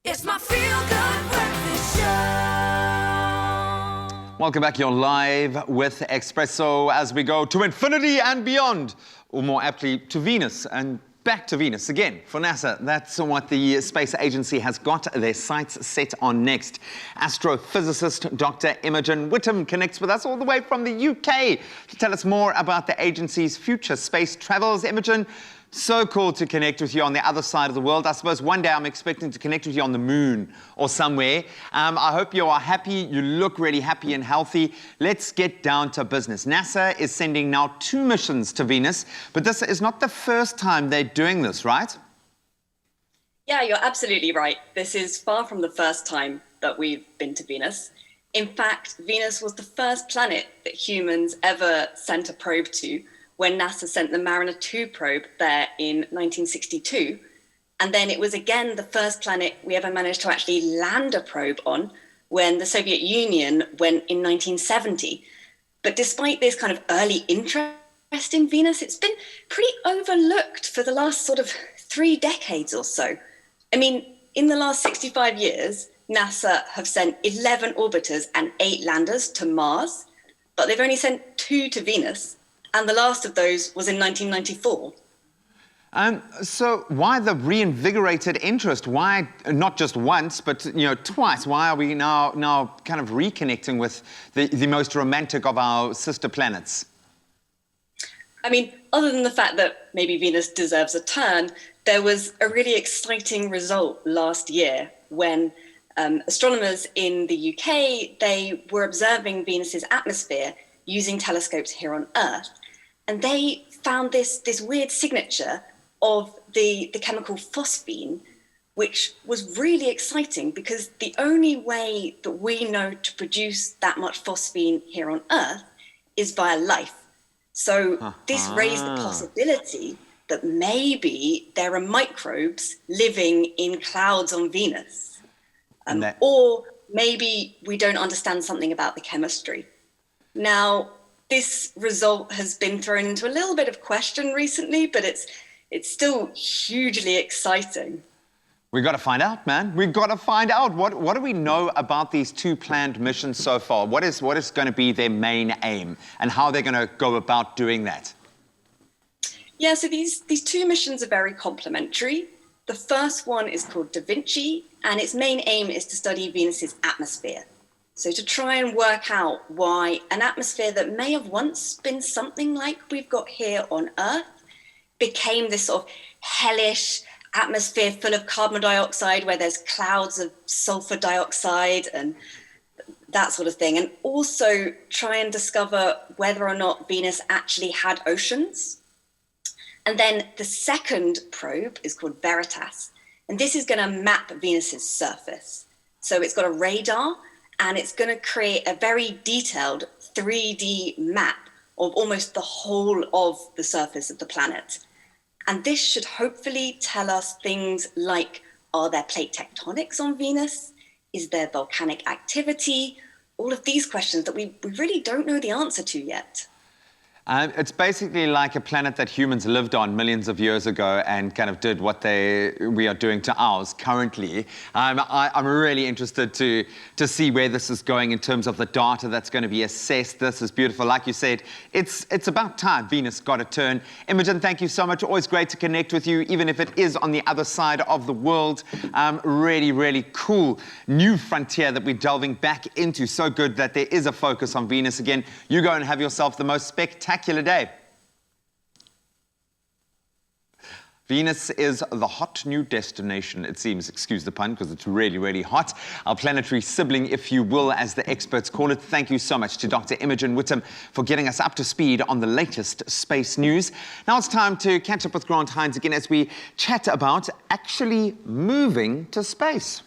It's my feel-good breakfast show. Welcome back. You're live with Expresso as we go to infinity and beyond, or more aptly, to Venus and back to Venus again for NASA. That's what the space agency has got their sights set on next. Astrophysicist Dr. Imogen Whittam connects with us all the way from the UK to tell us more about the agency's future space travels. Imogen, so cool to connect with you on the other side of the world. I suppose one day I'm expecting to connect with you on the moon or somewhere. I hope you are happy. You look really happy and healthy. Let's get down to business. NASA is sending now 2 missions to Venus, but this is not the first time they're doing this, right? Yeah, you're absolutely right. This is far from the first time that we've been to Venus. In fact, Venus was the first planet that humans ever sent a probe to when NASA sent the Mariner 2 probe there in 1962. And then it was again the first planet we ever managed to actually land a probe on when the Soviet Union went in 1970. But despite this kind of early interest in Venus, it's been pretty overlooked for the last sort of 3 decades or so. I mean, in the last 65 years, NASA have sent 11 orbiters and 8 landers to Mars, but they've only sent 2 to Venus. And the last of those was in 1994. So why the reinvigorated interest? Why not just once, but twice? Why are we now kind of reconnecting with the most romantic of our sister planets? I mean, other than the fact that maybe Venus deserves a turn, there was a really exciting result last year when astronomers in the UK, they were observing Venus's atmosphere using telescopes here on Earth. And they found this weird signature of the chemical phosphine, which was really exciting because the only way that we know to produce that much phosphine here on Earth is via life. So this raised the possibility that maybe there are microbes living in clouds on Venus. Or maybe we don't understand something about the chemistry. Now, this result has been thrown into a little bit of question recently, but it's still hugely exciting. We've got to find out, man. We've got to find out. What do we know about these 2 planned missions so far? What is going to be their main aim and how they're going to go about doing that? Yeah, so these 2 missions are very complementary. The first one is called Da Vinci, and its main aim is to study Venus's atmosphere. So to try and work out why an atmosphere that may have once been something like we've got here on Earth became this sort of hellish atmosphere full of carbon dioxide where there's clouds of sulfur dioxide and that sort of thing. And also try and discover whether or not Venus actually had oceans. And then the second probe is called Veritas. And this is going to map Venus's surface. So it's got a radar, and it's going to create a very detailed 3D map of almost the whole of the surface of the planet. And this should hopefully tell us things like, are there plate tectonics on Venus? Is there volcanic activity? All of these questions that we really don't know the answer to yet. It's basically like a planet that humans lived on millions of years ago and kind of did what we are doing to ours currently. I'm really interested to see where this is going in terms of the data that's going to be assessed. This is beautiful. Like you said, it's about time Venus got a turn. Imogen, thank you so much. Always great to connect with you, even if it is on the other side of the world. Really, really cool new frontier that we're delving back into. So good that there is a focus on Venus again. You go and have yourself the most spectacular day. Venus is the hot new destination, it seems. Excuse the pun, because it's really, really hot. Our planetary sibling, if you will, as the experts call it. Thank you so much to Dr. Imogen Whittam for getting us up to speed on the latest space news. Now it's time to catch up with Grant Hines again as we chat about actually moving to space.